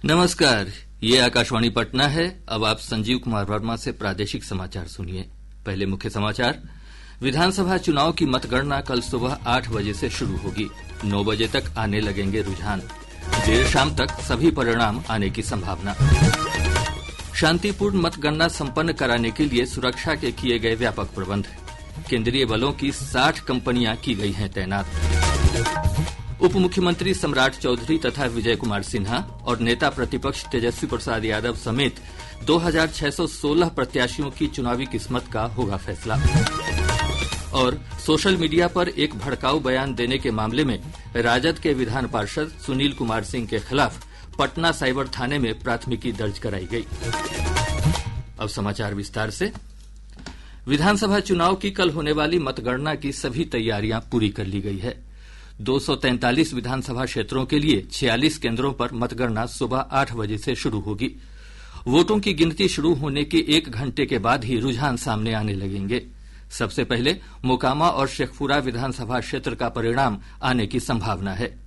नमस्कार, ये आकाशवाणी पटना है। अब आप संजीव कुमार वर्मा से प्रादेशिक समाचार सुनिए। पहले मुख्य समाचार। विधानसभा चुनाव की मतगणना कल सुबह 8 बजे से शुरू होगी। 9 बजे तक आने लगेंगे रुझान। देर शाम तक सभी परिणाम आने की संभावना। शांतिपूर्ण मतगणना संपन्न कराने के लिए सुरक्षा के किए गए व्यापक प्रबंध। केंद्रीय बलों की 60 कंपनियां की गई हैं तैनात। उप मुख्यमंत्री सम्राट चौधरी तथा विजय कुमार सिन्हा और नेता प्रतिपक्ष तेजस्वी प्रसाद यादव समेत 2616 प्रत्याशियों की चुनावी किस्मत का होगा फैसला। और सोशल मीडिया पर एक भड़काऊ बयान देने के मामले में राजद के विधान पार्षद सुनील कुमार सिंह के खिलाफ पटना साइबर थाने में प्राथमिकी दर्ज कराई गई। अब समाचार विस्तार से। विधानसभा चुनाव की कल होने वाली मतगणना की सभी तैयारियां पूरी कर ली गई है। 243 विधानसभा क्षेत्रों के लिए 46 केंद्रों पर मतगणना सुबह 8 बजे से शुरू होगी। वोटों की गिनती शुरू होने के 1 घंटे के बाद ही रुझान सामने आने लगेंगे। सबसे पहले मोकामा और शेखपुरा विधानसभा क्षेत्र का परिणाम आने की संभावना है।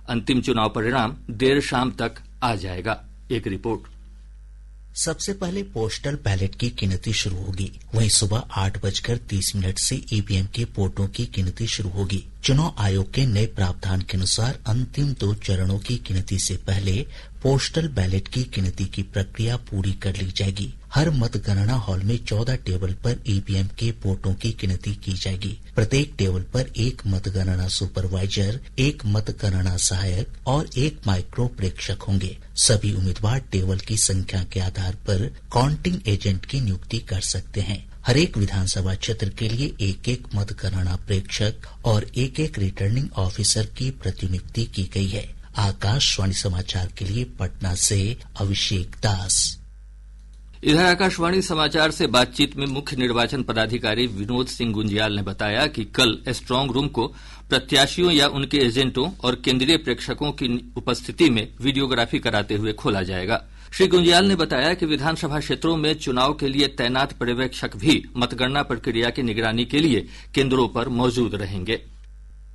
अंतिम चुनाव परिणाम देर शाम तक आ जाएगा। एक रिपोर्ट। सबसे पहले पोस्टल बैलेट की गिनती शुरू होगी। वहीं सुबह 8:30 से ईवीएम के वोटों की गिनती शुरू होगी। चुनाव आयोग के नए प्रावधान के अनुसार अंतिम 2 चरणों की गिनती से पहले पोस्टल बैलेट की गिनती की प्रक्रिया पूरी कर ली जाएगी। हर मतगणना हॉल में 14 टेबल पर ईवीएम के वोटों की गिनती की जाएगी। प्रत्येक टेबल पर 1 मतगणना सुपरवाइजर, 1 मतगणना सहायक और 1 माइक्रो प्रेक्षक होंगे। सभी उम्मीदवार टेबल की संख्या के आधार पर काउंटिंग एजेंट की नियुक्ति कर सकते हैं। हर एक विधानसभा क्षेत्र के लिए 1-1 मतगणना प्रेक्षक और 1-1 रिटर्निंग ऑफिसर की प्रतिनियुक्ति की गई है। आकाशवाणी समाचार के लिए पटना से अभिषेक दास। इधर आकाशवाणी समाचार से बातचीत में मुख्य निर्वाचन पदाधिकारी विनोद सिंह गुंजियाल ने बताया कि कल स्ट्रांग रूम को प्रत्याशियों या उनके एजेंटों और केंद्रीय प्रेक्षकों की उपस्थिति में वीडियोग्राफी कराते हुए खोला जाएगा। श्री गुंजियाल ने बताया कि विधानसभा क्षेत्रों में चुनाव के लिए तैनात पर्यवेक्षक भी मतगणना प्रक्रिया की निगरानी के लिए केंद्रों पर मौजूद रहेंगे।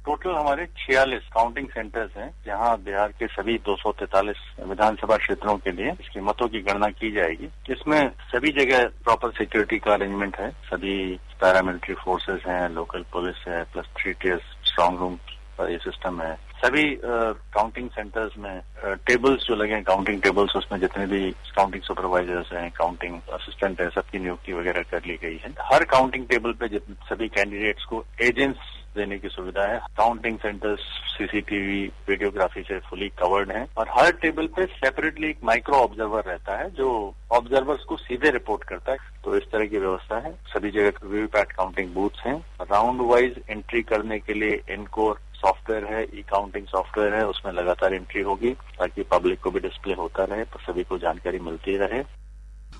टोटल हमारे 46 काउंटिंग सेंटर्स हैं, जहां बिहार के सभी 243 विधानसभा क्षेत्रों के लिए इसकी मतों की गणना की जाएगी। इसमें सभी जगह प्रॉपर सिक्योरिटी का अरेंजमेंट है। सभी पैरामिलिट्री फोर्सेस हैं, लोकल पुलिस है, प्लस 3 टियर स्ट्रांग रूम का ये सिस्टम है। सभी काउंटिंग सेंटर्स में टेबल्स जो लगे हैं, काउंटिंग टेबल्स, उसमें जितने भी काउंटिंग सुपरवाइजर्स हैं, काउंटिंग असिस्टेंट है, सबकी नियुक्ति वगैरह कर ली गई है। हर काउंटिंग टेबल पे सभी कैंडिडेट्स को एजेंट्स देने की सुविधा है। काउंटिंग सेंटर्स सीसीटीवी वीडियोग्राफी से फुली कवर्ड हैं और हर टेबल पे सेपरेटली एक माइक्रो ऑब्जर्वर रहता है जो ऑब्जर्वर्स को सीधे रिपोर्ट करता है। तो इस तरह की व्यवस्था है। सभी जगह वीवीपैट काउंटिंग बूथ्स हैं। राउंड वाइज एंट्री करने के लिए इनकोर सॉफ्टवेयर है, ई काउंटिंग सॉफ्टवेयर है, उसमें लगातार एंट्री होगी ताकि पब्लिक को भी डिस्प्ले होता रहे, तो सभी को जानकारी मिलती रहे।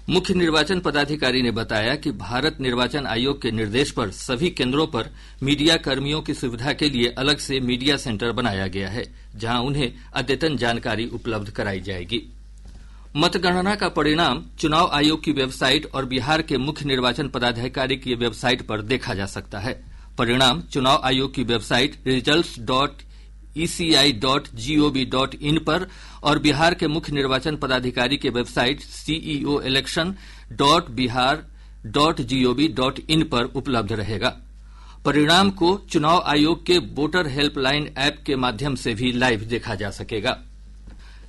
मुख्य निर्वाचन पदाधिकारी ने बताया कि भारत निर्वाचन आयोग के निर्देश पर सभी केंद्रों पर मीडिया कर्मियों की सुविधा के लिए अलग से मीडिया सेंटर बनाया गया है, जहां उन्हें अद्यतन जानकारी उपलब्ध कराई जाएगी। मतगणना का परिणाम चुनाव आयोग की वेबसाइट और बिहार के मुख्य निर्वाचन पदाधिकारी की वेबसाइट पर देखा जा सकता है। परिणाम चुनाव आयोग की वेबसाइट results.eci.gov.in पर और बिहार के मुख्य निर्वाचन पदाधिकारी के वेबसाइट ceoelection.bihar.gov.in पर उपलब्ध रहेगा। परिणाम को चुनाव आयोग के वोटर हेल्पलाइन ऐप के माध्यम से भी लाइव देखा जा सकेगा।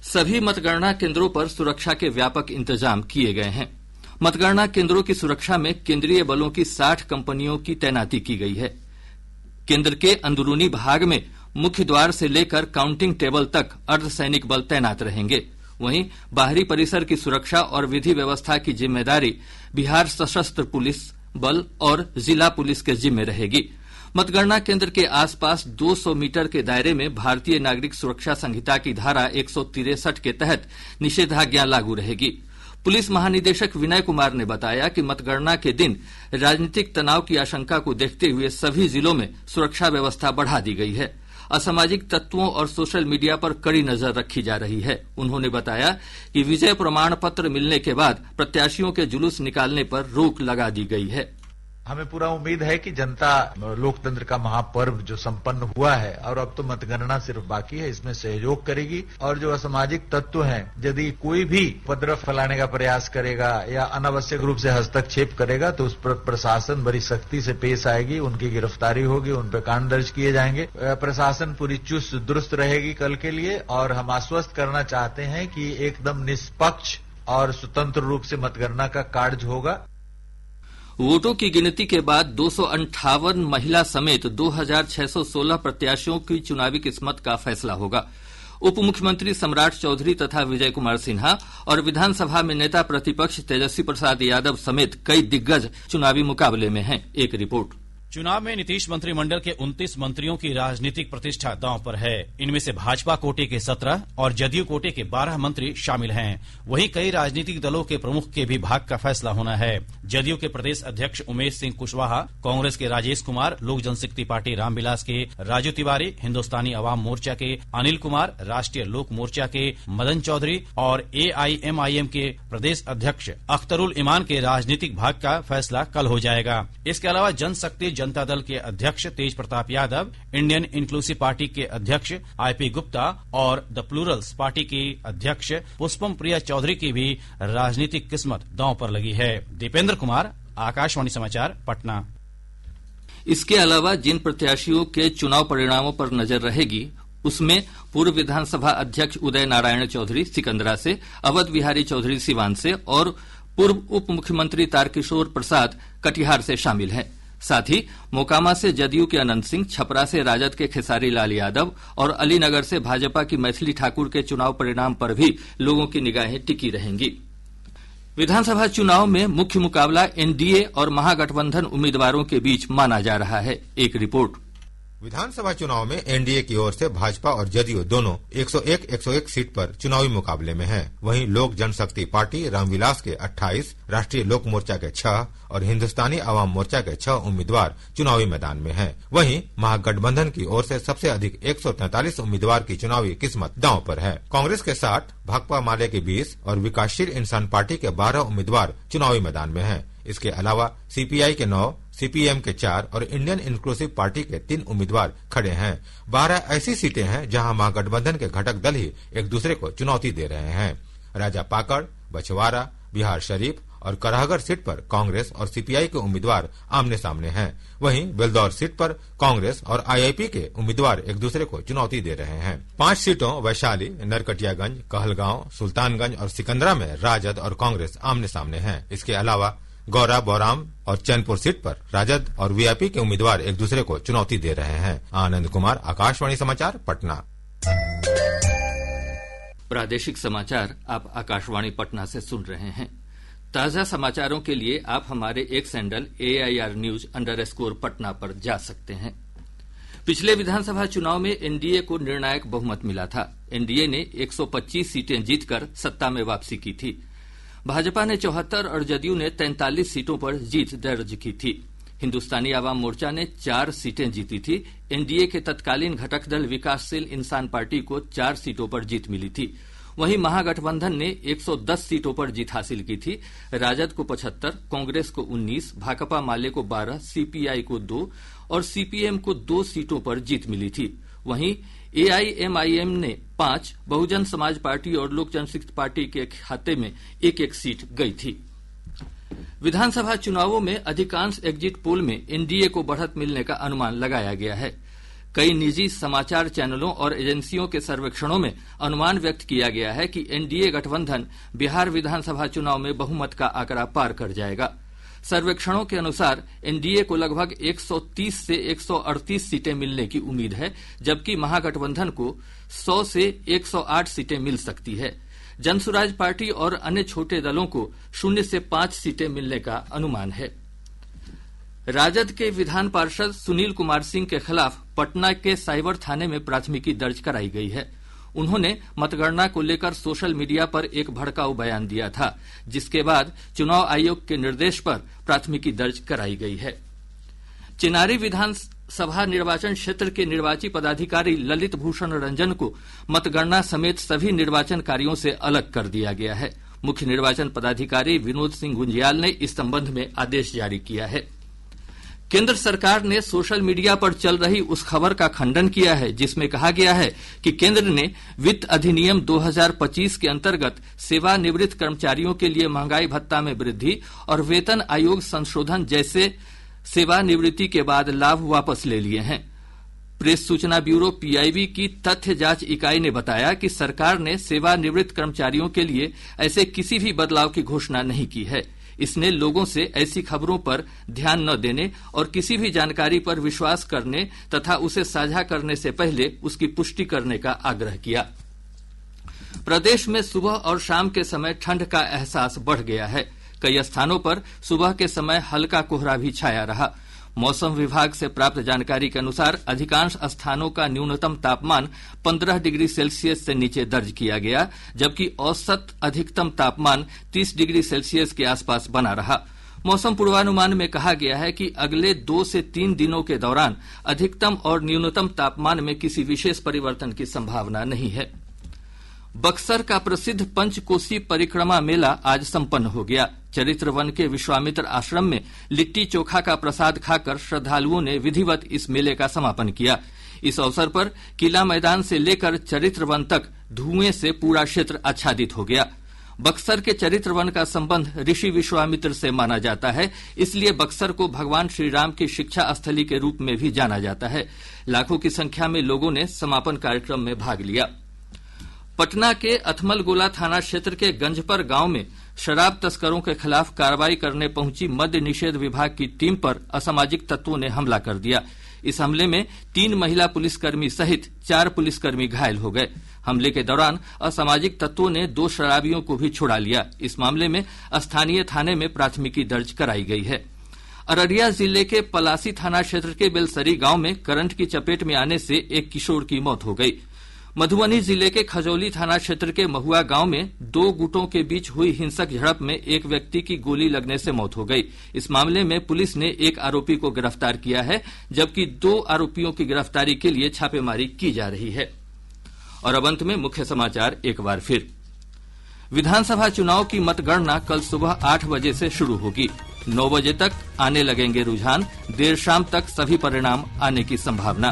सभी मतगणना केंद्रों पर सुरक्षा के व्यापक इंतजाम किए गए हैं। मतगणना केंद्रों की सुरक्षा में केंद्रीय बलों की 60 कंपनियों की तैनाती की गई है। केंद्र के अंदरूनी भाग में मुख्य द्वार से लेकर काउंटिंग टेबल तक अर्धसैनिक बल तैनात रहेंगे। वहीं बाहरी परिसर की सुरक्षा और विधि व्यवस्था की जिम्मेदारी बिहार सशस्त्र पुलिस बल और जिला पुलिस के जिम्मे रहेगी। मतगणना केंद्र के आसपास 200 मीटर के दायरे में भारतीय नागरिक सुरक्षा संहिता की धारा 163 के तहत निषेधाज्ञा लागू रहेगी। पुलिस महानिदेशक विनय कुमार ने बताया कि मतगणना के दिन राजनीतिक तनाव की आशंका को देखते हुए सभी जिलों में सुरक्षा व्यवस्था बढ़ा दी गई है। असामाजिक तत्वों और सोशल मीडिया पर कड़ी नजर रखी जा रही है। उन्होंने बताया कि विजय प्रमाण पत्र मिलने के बाद प्रत्याशियों के जुलूस निकालने पर रोक लगा दी गई है। हमें पूरा उम्मीद है कि जनता लोकतंत्र का महापर्व जो संपन्न हुआ है और अब तो मतगणना सिर्फ बाकी है, इसमें सहयोग करेगी और जो असामाजिक तत्व हैं यदि कोई भी उपद्रव फैलाने का प्रयास करेगा या अनावश्यक रूप से हस्तक्षेप करेगा तो उस पर प्रशासन बड़ी सख्ती से पेश आएगी, उनकी गिरफ्तारी होगी, उन पर कांड दर्ज किए जाएंगे। प्रशासन पूरी चुस्त दुरुस्त रहेगी कल के लिए और हम आश्वस्त करना चाहते हैं कि एकदम निष्पक्ष और स्वतंत्र रूप से मतगणना का कार्य होगा। वोटों की गिनती के बाद 258 महिला समेत 2616 प्रत्याशियों की चुनावी किस्मत का फैसला होगा। उप मुख्यमंत्री सम्राट चौधरी तथा विजय कुमार सिन्हा और विधानसभा में नेता प्रतिपक्ष तेजस्वी प्रसाद यादव समेत कई दिग्गज चुनावी मुकाबले में हैं। एक रिपोर्ट। चुनाव में नीतीश मंत्रिमंडल के 29 मंत्रियों की राजनीतिक प्रतिष्ठा दांव पर है। इनमें से भाजपा कोटे के 17 और जदयू कोटे के 12 मंत्री शामिल हैं। वहीं कई राजनीतिक दलों के प्रमुख के भी भाग्य का फैसला होना है। जदयू के प्रदेश अध्यक्ष उमेश सिंह कुशवाहा, कांग्रेस के राजेश कुमार, लोक जनशक्ति पार्टी रामविलास के राजू तिवारी, हिन्दुस्तानी अवाम मोर्चा के अनिल कुमार, राष्ट्रीय लोक मोर्चा के मदन चौधरी और AIMIM के प्रदेश अध्यक्ष अख्तरुल इमान के राजनीतिक भाग्य का फैसला कल हो जाएगा। इसके अलावा जनशक्ति जनता दल के अध्यक्ष Tej Pratap Yadav, Indian inclusive party के अध्यक्ष IP गुप्ता और द प्लूरल्स पार्टी की अध्यक्ष पुष्पम प्रिया चौधरी की भी राजनीतिक किस्मत दांव पर लगी है। दीपेंद्र कुमार, आकाशवाणी समाचार, पटना। इसके अलावा जिन प्रत्याशियों के चुनाव परिणामों पर नजर रहेगी उसमें पूर्व विधानसभा अध्यक्ष उदय नारायण चौधरी सिकंदरा से, अवध बिहारी चौधरी सिवान से और पूर्व उप मुख्यमंत्री तारकिशोर प्रसाद कटिहार से शामिल हैं। साथ ही मोकामा से जदयू के अनंत सिंह, छपरा से राजद के खेसारी लाल यादव और अलीनगर से भाजपा की मैथिली ठाकुर के चुनाव परिणाम पर भी लोगों की निगाहें टिकी रहेंगी। विधानसभा चुनाव में मुख्य मुकाबला NDA और महागठबंधन उम्मीदवारों के बीच माना जा रहा है। एक रिपोर्ट। विधानसभा चुनाव में NDA की ओर से भाजपा और जदयू दोनों 101 सीट पर चुनावी मुकाबले में हैं। वहीं लोक जनशक्ति पार्टी रामविलास के 28, राष्ट्रीय लोक मोर्चा के 6 और हिन्दुस्तानी अवाम मोर्चा के 6 उम्मीदवार चुनावी मैदान में हैं। वहीं महागठबंधन की ओर से सबसे अधिक 143 उम्मीदवार की चुनावी किस्मत दांव पर है। कांग्रेस के 60, भाकपा माले के 20 और विकासशील इंसान पार्टी के 12 उम्मीदवार चुनावी मैदान में हैं। इसके अलावा CPI के 9, CPM के 4 और इंडियन इंक्लूसिव पार्टी के 3 उम्मीदवार खड़े हैं। 12 ऐसी सीटें हैं जहां महागठबंधन के घटक दल ही एक दूसरे को चुनौती दे रहे हैं। राजा पाकड़, बछवाड़ा, बिहार शरीफ और करहगर सीट पर कांग्रेस और CPI के उम्मीदवार आमने सामने हैं। वहीं बेलदौर सीट पर कांग्रेस और IIP के उम्मीदवार एक दूसरे को चुनौती दे रहे हैं। 5 सीटों वैशाली, नरकटियागंज, कहलगांव, सुल्तानगंज और सिकंदरा में राजद और कांग्रेस आमने सामने हैं। इसके अलावा गौरा, बौराम और चैनपुर सीट पर राजद और VIP के उम्मीदवार एक दूसरे को चुनौती दे रहे हैं। आनंद कुमार, आकाशवाणी समाचार, पटना। प्रादेशिक समाचार आप आकाशवाणी पटना से सुन रहे हैं। ताजा समाचारों के लिए आप हमारे एक्स हैंडल AIR_News_ पर जा सकते हैं। पिछले विधानसभा चुनाव में NDA को निर्णायक बहुमत मिला था। NDA ने 125 सीटें जीतकर सत्ता में वापसी की थी। भाजपा ने 74 और जदयू ने 43 सीटों पर जीत दर्ज की थी। हिन्दुस्तानी अवाम मोर्चा ने 4 सीटें जीती थी। NDA के तत्कालीन घटक दल विकासशील इंसान पार्टी को 4 सीटों पर जीत मिली थी। वहीं महागठबंधन ने 110 सीटों पर जीत हासिल की थी। राजद को 75, कांग्रेस को 19, भाकपा माले को 12, CPI को 2 और CPM को 2 सीटों पर जीत मिली थी। वहीं AIMIM ने 5, बहुजन समाज पार्टी और लोक जनशक्ति पार्टी के खाते में 1-1 सीट गई थी। विधानसभा चुनावों में अधिकांश एग्जिट पोल में NDA को बढ़त मिलने का अनुमान लगाया गया है। कई निजी समाचार चैनलों और एजेंसियों के सर्वेक्षणों में अनुमान व्यक्त किया गया है कि NDA गठबंधन बिहार विधानसभा चुनाव में बहुमत का आंकड़ा पार कर जाएगा। सर्वेक्षणों के अनुसार NDA को लगभग 130 से 138 सीटें मिलने की उम्मीद है, जबकि महागठबंधन को 100 से 108 सीटें मिल सकती है। जनसुराज पार्टी और अन्य छोटे दलों को 0 से 5 सीटें मिलने का अनुमान है। राजद के विधान पार्षद सुनील कुमार सिंह के खिलाफ पटना के साइबर थाने में प्राथमिकी दर्ज कराई गई है। उन्होंने मतगणना को लेकर सोशल मीडिया पर एक भड़काऊ बयान दिया था, जिसके बाद चुनाव आयोग के निर्देश पर प्राथमिकी दर्ज कराई गई है। चिनारी विधानसभा निर्वाचन क्षेत्र के निर्वाची पदाधिकारी ललित भूषण रंजन को मतगणना समेत सभी निर्वाचन कार्यों से अलग कर दिया गया है। मुख्य निर्वाचन पदाधिकारी विनोद सिंह गुंजियाल ने इस संबंध में आदेश जारी किया है। केंद्र सरकार ने सोशल मीडिया पर चल रही उस खबर का खंडन किया है जिसमें कहा गया है कि केंद्र ने वित्त अधिनियम 2025 के अंतर्गत सेवानिवृत्त कर्मचारियों के लिए महंगाई भत्ता में वृद्धि और वेतन आयोग संशोधन जैसे सेवानिवृत्ति के बाद लाभ वापस ले लिए हैं। प्रेस सूचना ब्यूरो पीआईबी की तथ्य जांच इकाई ने बताया कि सरकार ने सेवानिवृत्त कर्मचारियों के लिए ऐसे किसी भी बदलाव की घोषणा नहीं की है। इसने लोगों से ऐसी खबरों पर ध्यान न देने और किसी भी जानकारी पर विश्वास करने तथा उसे साझा करने से पहले उसकी पुष्टि करने का आग्रह किया। प्रदेश में सुबह और शाम के समय ठंड का एहसास बढ़ गया है। कई स्थानों पर सुबह के समय हल्का कोहरा भी छाया रहा। मौसम विभाग से प्राप्त जानकारी के अनुसार अधिकांश स्थानों का न्यूनतम तापमान 15 डिग्री सेल्सियस से नीचे दर्ज किया गया, जबकि औसत अधिकतम तापमान 30 डिग्री सेल्सियस के आसपास बना रहा। मौसम पूर्वानुमान में कहा गया है कि अगले 2 से 3 दिनों के दौरान अधिकतम और न्यूनतम तापमान में किसी विशेष परिवर्तन की संभावना नहीं है। बक्सर का प्रसिद्ध पंचकोसी परिक्रमा मेला आज संपन्न हो गया। चरित्र वन के विश्वामित्र आश्रम में लिट्टी चोखा का प्रसाद खाकर श्रद्धालुओं ने विधिवत इस मेले का समापन किया। इस अवसर पर किला मैदान से लेकर चरित्र वन तक धुएं से पूरा क्षेत्र आच्छादित हो गया। बक्सर के चरित्र वन का संबंध ऋषि विश्वामित्र से माना जाता है, इसलिए बक्सर को भगवान श्रीराम की शिक्षा स्थली के रूप में भी जाना जाता है। लाखों की संख्या में लोगों ने समापन कार्यक्रम में भाग लिया। पटना के अथमलगोला थाना क्षेत्र के गंजपर गांव में शराब तस्करों के खिलाफ कार्रवाई करने पहुंची मद्य निषेध विभाग की टीम पर असामाजिक तत्वों ने हमला कर दिया। इस हमले में 3 महिला पुलिसकर्मी सहित 4 पुलिसकर्मी घायल हो गए। हमले के दौरान असामाजिक तत्वों ने 2 शराबियों को भी छुड़ा लिया। इस मामले में स्थानीय थाने में प्राथमिकी दर्ज कराई गई है। अररिया जिले के पलासी थाना क्षेत्र के बेलसरी गांव में करंट की चपेट में आने से एक किशोर की मौत हो गई। मधुबनी जिले के खजौली थाना क्षेत्र के महुआ गांव में 2 गुटों के बीच हुई हिंसक झड़प में एक व्यक्ति की गोली लगने से मौत हो गई। इस मामले में पुलिस ने एक आरोपी को गिरफ्तार किया है, जबकि 2 आरोपियों की गिरफ्तारी के लिए छापेमारी की जा रही है। और अब अंत में मुख्य समाचार एक बार फिर। विधानसभा चुनाव की मतगणना कल सुबह 8 बजे से शुरू होगी। 9 बजे तक आने लगेंगे रुझान। देर शाम तक सभी परिणाम आने की संभावना।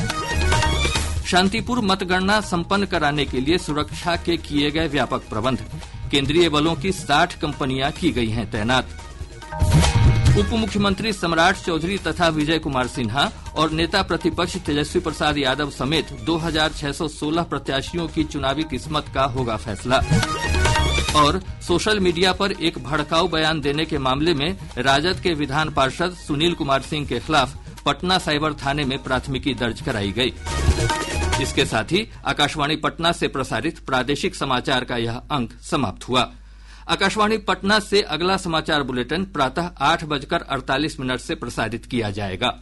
शांतिपूर्ण मतगणना संपन्न कराने के लिए सुरक्षा के किए गए व्यापक प्रबंध। केंद्रीय बलों की 60 कंपनियां की गई हैं तैनात। उप मुख्यमंत्री सम्राट चौधरी तथा विजय कुमार सिन्हा और नेता प्रतिपक्ष तेजस्वी प्रसाद यादव समेत 2616 प्रत्याशियों की चुनावी किस्मत का होगा फैसला। और सोशल मीडिया पर एक भड़काऊ बयान देने के मामले में राजद के विधान पार्षद सुनील कुमार सिंह के खिलाफ पटना साइबर थाने में प्राथमिकी दर्ज कराई गई। इसके साथ ही आकाशवाणी पटना से प्रसारित प्रादेशिक समाचार का यह अंक समाप्त हुआ। आकाशवाणी पटना से अगला समाचार बुलेटिन प्रातः 8:48 से प्रसारित किया जाएगा।